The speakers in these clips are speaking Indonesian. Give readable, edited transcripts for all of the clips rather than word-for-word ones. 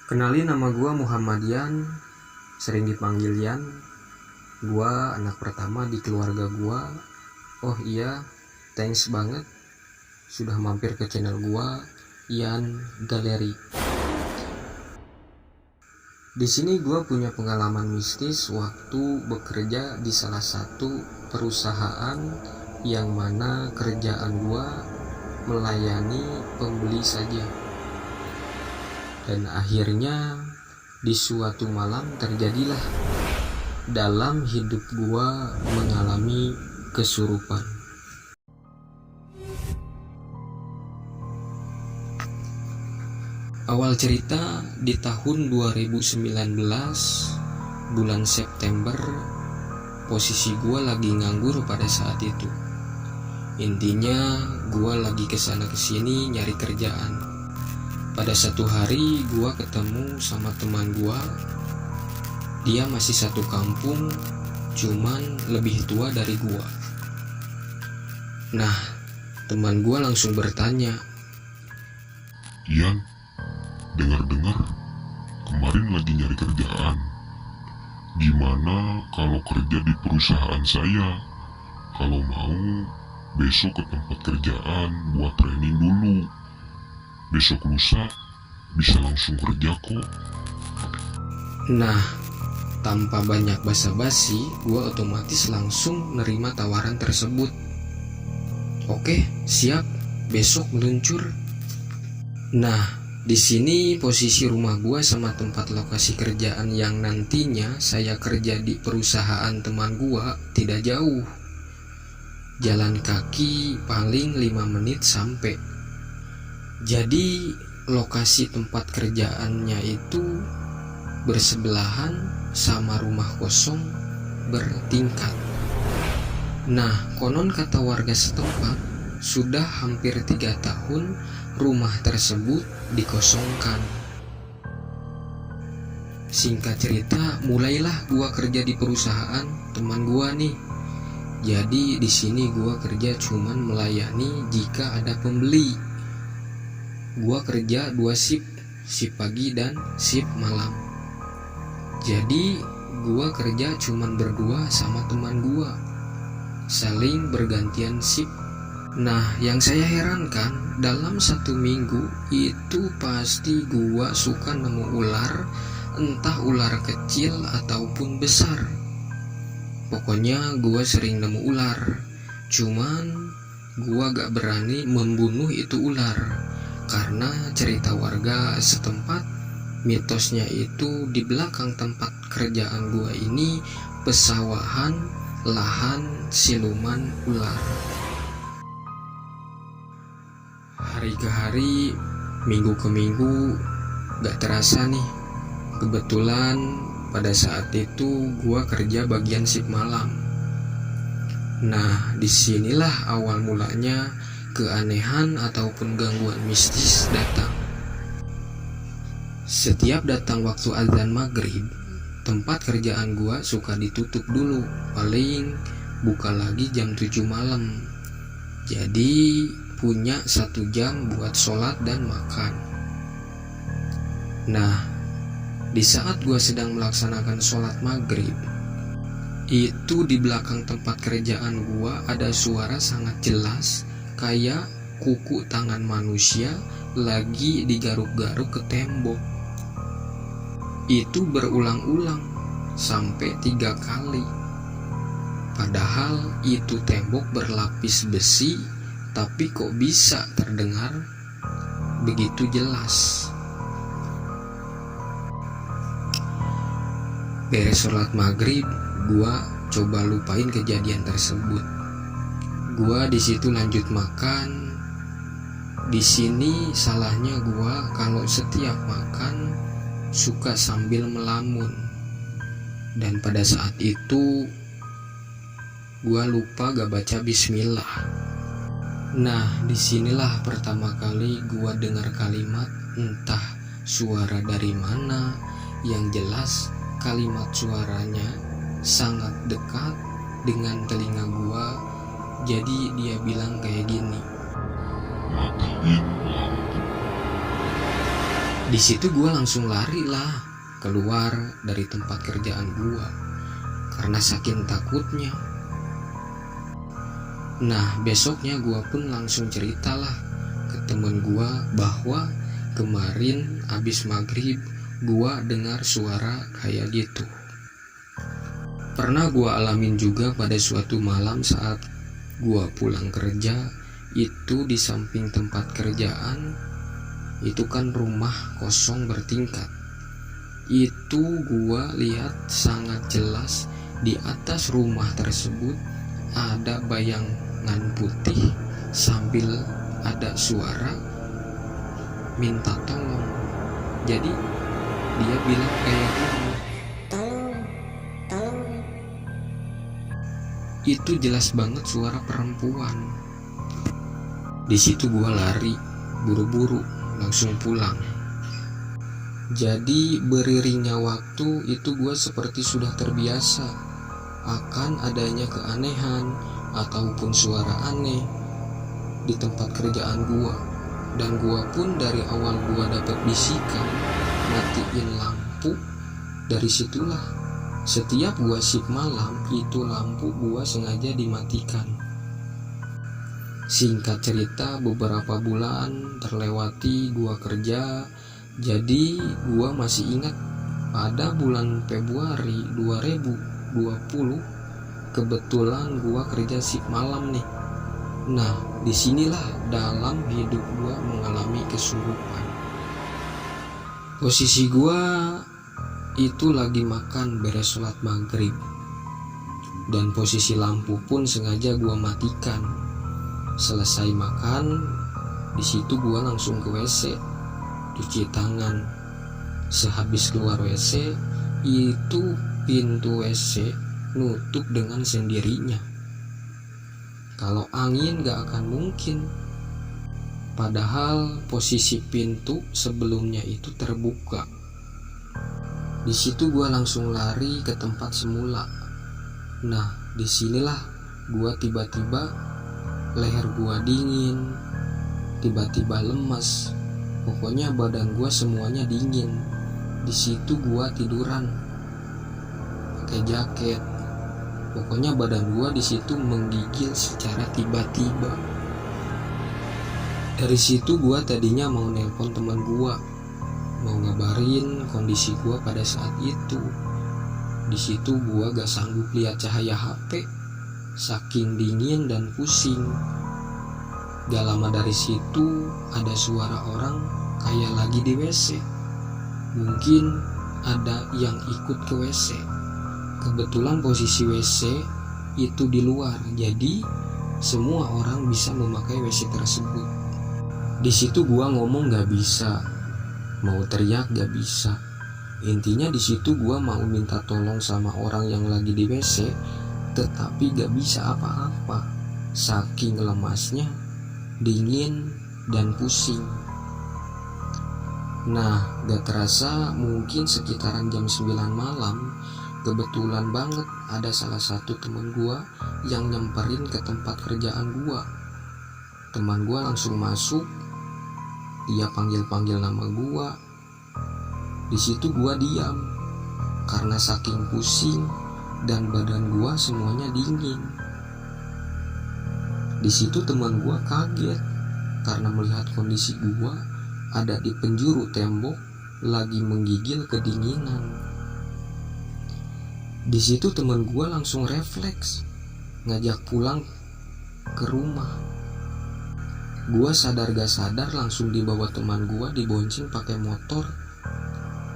Kenalin, nama gua Muhammad Yan, sering dipanggil Yan. Gua anak pertama di keluarga gua. Oh iya, thanks banget sudah mampir ke channel gua, Yan Galeri. Di sini gua punya pengalaman mistis waktu bekerja di salah satu perusahaan yang mana kerjaan gua melayani pembeli saja. Dan akhirnya di suatu malam terjadilah dalam hidup gua mengalami kesurupan. Awal cerita di tahun 2019 bulan September, posisi gua lagi nganggur pada saat itu. Intinya gua lagi kesana kesini nyari kerjaan. Pada satu hari gua ketemu sama teman gua. Dia masih satu kampung, cuman lebih tua dari gua. Nah, teman gua langsung bertanya, "Yan, dengar-dengar kemarin lagi nyari kerjaan. Gimana kalau kerja di perusahaan saya? Kalau mau, besok ke tempat kerjaan buat training dulu. Besok lusa bisa langsung kerja kok." Nah, tanpa banyak basa-basi, gua otomatis langsung nerima tawaran tersebut. Oke, siap, besok meluncur. Nah, di sini posisi rumah gua sama tempat lokasi kerjaan yang nantinya saya kerja di perusahaan teman gua tidak jauh. Jalan kaki paling 5 menit sampai. Jadi lokasi tempat kerjaannya itu bersebelahan sama rumah kosong bertingkat. Nah, konon kata warga setempat, sudah hampir 3 tahun rumah tersebut dikosongkan. Singkat cerita, mulailah gua kerja di perusahaan teman gua nih. Jadi di sini gua kerja cuman melayani jika ada pembeli. Gua kerja 2 shift, shift pagi dan shift malam. Jadi gua kerja cuman berdua sama teman gua, saling bergantian shift. Nah, yang saya herankan, dalam 1 minggu itu pasti gua suka nemu ular, entah ular kecil ataupun besar. Pokoknya gua sering nemu ular, cuman gua gak berani membunuh itu ular. Karena cerita warga setempat, mitosnya itu di belakang tempat kerjaan gua ini pesawahan, lahan siluman ular. Hari ke hari, minggu ke minggu, gak terasa nih. Kebetulan pada saat itu gua kerja bagian shift malam. Nah, disinilah awal mulanya keanehan ataupun gangguan mistis datang. Setiap datang waktu azan maghrib, tempat kerjaan gua suka ditutup dulu, paling buka lagi jam 7 malam. Jadi punya 1 jam buat sholat dan makan. Nah, di saat gua sedang melaksanakan sholat maghrib, itu di belakang tempat kerjaan gua ada suara sangat jelas, kayak kuku tangan manusia lagi digaruk-garuk ke tembok. Itu berulang-ulang sampai 3 kali. Padahal itu tembok berlapis besi, tapi kok bisa terdengar begitu jelas. Beres sholat maghrib, gua coba lupain kejadian tersebut. Gua di situ lanjut makan. Di sini salahnya gua kalau setiap makan suka sambil melamun. Dan pada saat itu gua lupa gak baca bismillah. Nah, disinilah pertama kali gua dengar kalimat, entah suara dari mana, yang jelas kalimat suaranya sangat dekat dengan telinga gua. Jadi dia bilang kayak gini, "Matiin lampu." Di situ gue langsung lari lah keluar dari tempat kerjaan gue karena saking takutnya. Nah besoknya gue pun langsung ceritalah ke temen gue bahwa kemarin abis maghrib gue dengar suara kayak gitu. Pernah gue alamin juga pada suatu malam saat gue pulang kerja. Itu di samping tempat kerjaan itu kan rumah kosong bertingkat. Itu gua lihat sangat jelas di atas rumah tersebut ada bayangan putih sambil ada suara minta tolong. Jadi dia bilang kayak gini, tolong. Itu jelas banget suara perempuan. Di situ gua lari buru-buru langsung pulang. Jadi beriringnya waktu itu gue seperti sudah terbiasa akan adanya keanehan ataupun suara aneh di tempat kerjaan gue. Dan gue pun dari awal gue dapat bisikan matiin lampu. Dari situlah setiap gue shift malam itu lampu gue sengaja dimatikan. Singkat cerita beberapa bulan terlewati gua kerja. Jadi gua masih ingat pada bulan Februari 2020 kebetulan gua kerja shift malam nih. Nah disinilah dalam hidup gua mengalami kesurupan. Posisi gua itu lagi makan beres sholat maghrib, dan posisi lampu pun sengaja gua matikan. Selesai makan, di situ gua langsung ke WC, cuci tangan. Sehabis keluar WC, itu pintu WC nutup dengan sendirinya. Kalau angin gak akan mungkin. Padahal posisi pintu sebelumnya itu terbuka. Di situ gua langsung lari ke tempat semula. Nah, disinilah gua tiba-tiba leher gua dingin, tiba-tiba lemas. Pokoknya badan gua semuanya dingin. Di situ gua tiduran pakai jaket. Pokoknya badan gua di situ menggigil secara tiba-tiba. Dari situ gua tadinya mau nelpon teman gua, mau ngabarin kondisi gua pada saat itu. Di situ gua gak sanggup lihat cahaya HP. Saking dingin dan pusing. Gak lama dari situ ada suara orang kayak lagi di WC. Mungkin ada yang ikut ke WC. Kebetulan posisi WC itu di luar, jadi semua orang bisa memakai WC tersebut. Di situ gua ngomong gak bisa, mau teriak gak bisa. Intinya di situ gua mau minta tolong sama orang yang lagi di WC, tetapi gak bisa apa-apa. Saking lemasnya, dingin dan pusing. Nah gak terasa mungkin sekitaran jam 9 malam, kebetulan banget ada salah satu teman gua yang nyamperin ke tempat kerjaan gua. Teman gua langsung masuk, dia panggil-panggil nama gua. Di situ gua diam karena saking pusing dan badan gua semuanya dingin. Di situ teman gua kaget karena melihat kondisi gua ada di penjuru tembok lagi menggigil kedinginan. Di situ teman gua langsung refleks ngajak pulang ke rumah. Gua sadar gak sadar langsung dibawa teman gua dibonceng pakai motor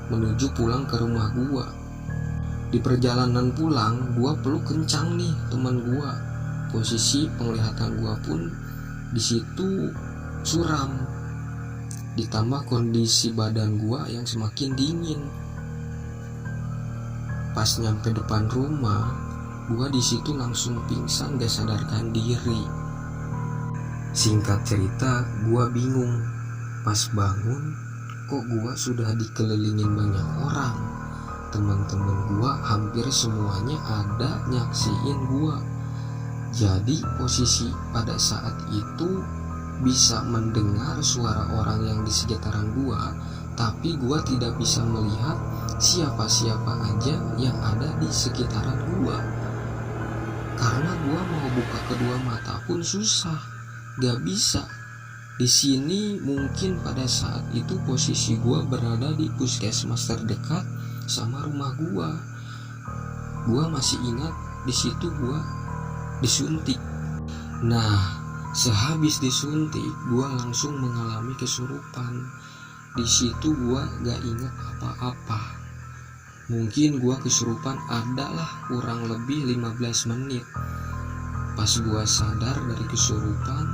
menuju pulang ke rumah gua. Di perjalanan pulang, gua peluk kencang nih teman gua. Posisi penglihatan gua pun di situ suram. Ditambah kondisi badan gua yang semakin dingin. Pas nyampe depan rumah, gua di situ langsung pingsan gak sadarkan diri. Singkat cerita, gua bingung. Pas bangun, kok gua sudah dikelilingin banyak orang. Teman-teman gua hampir semuanya ada nyaksiin gua. Jadi posisi pada saat itu bisa mendengar suara orang yang di sekitaran gua tapi gua tidak bisa melihat siapa-siapa aja yang ada di sekitaran gua. Karena gua mau buka kedua mata pun susah, gak bisa. Di sini mungkin pada saat itu posisi gua berada di puskesmas terdekat sama rumah gua. Gua masih ingat di situ gua disuntik. Nah, sehabis disuntik gua langsung mengalami kesurupan. Di situ gua gak ingat apa-apa. Mungkin gua kesurupan adalah kurang lebih 15 menit. Pas gua sadar dari kesurupan,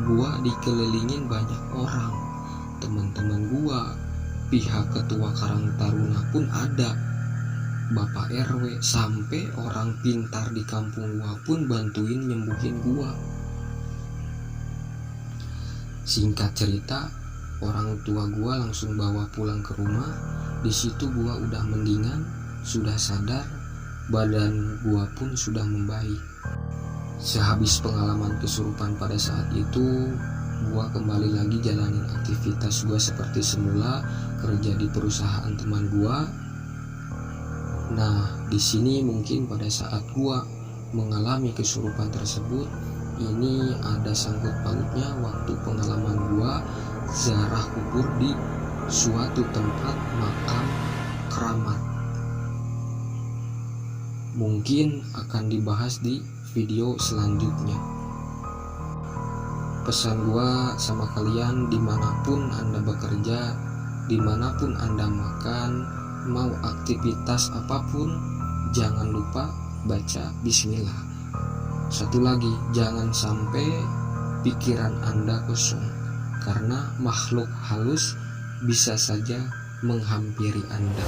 gua dikelilingin banyak orang. Teman-teman gua, pihak ketua Karang Taruna pun ada, Bapak RW, sampai orang pintar di kampung gua pun bantuin nyembuhin gua. Singkat cerita, orang tua gua langsung bawa pulang ke rumah. Di situ gua udah mendingan, sudah sadar, badan gua pun sudah membaik. Sehabis pengalaman kesurupan pada saat itu, gua kembali lagi jalanin aktivitas gua seperti semula, kerja di perusahaan teman gua. Nah, di sini mungkin pada saat gua mengalami kesurupan tersebut, ini ada sangkut pautnya waktu pengalaman gua ziarah kubur di suatu tempat makam keramat. Mungkin akan dibahas di video selanjutnya. Pesan gua sama kalian, dimanapun Anda bekerja, dimanapun Anda makan, mau aktivitas apapun, jangan lupa baca bismillah. Satu lagi, jangan sampai pikiran Anda kosong, karena makhluk halus bisa saja menghampiri Anda.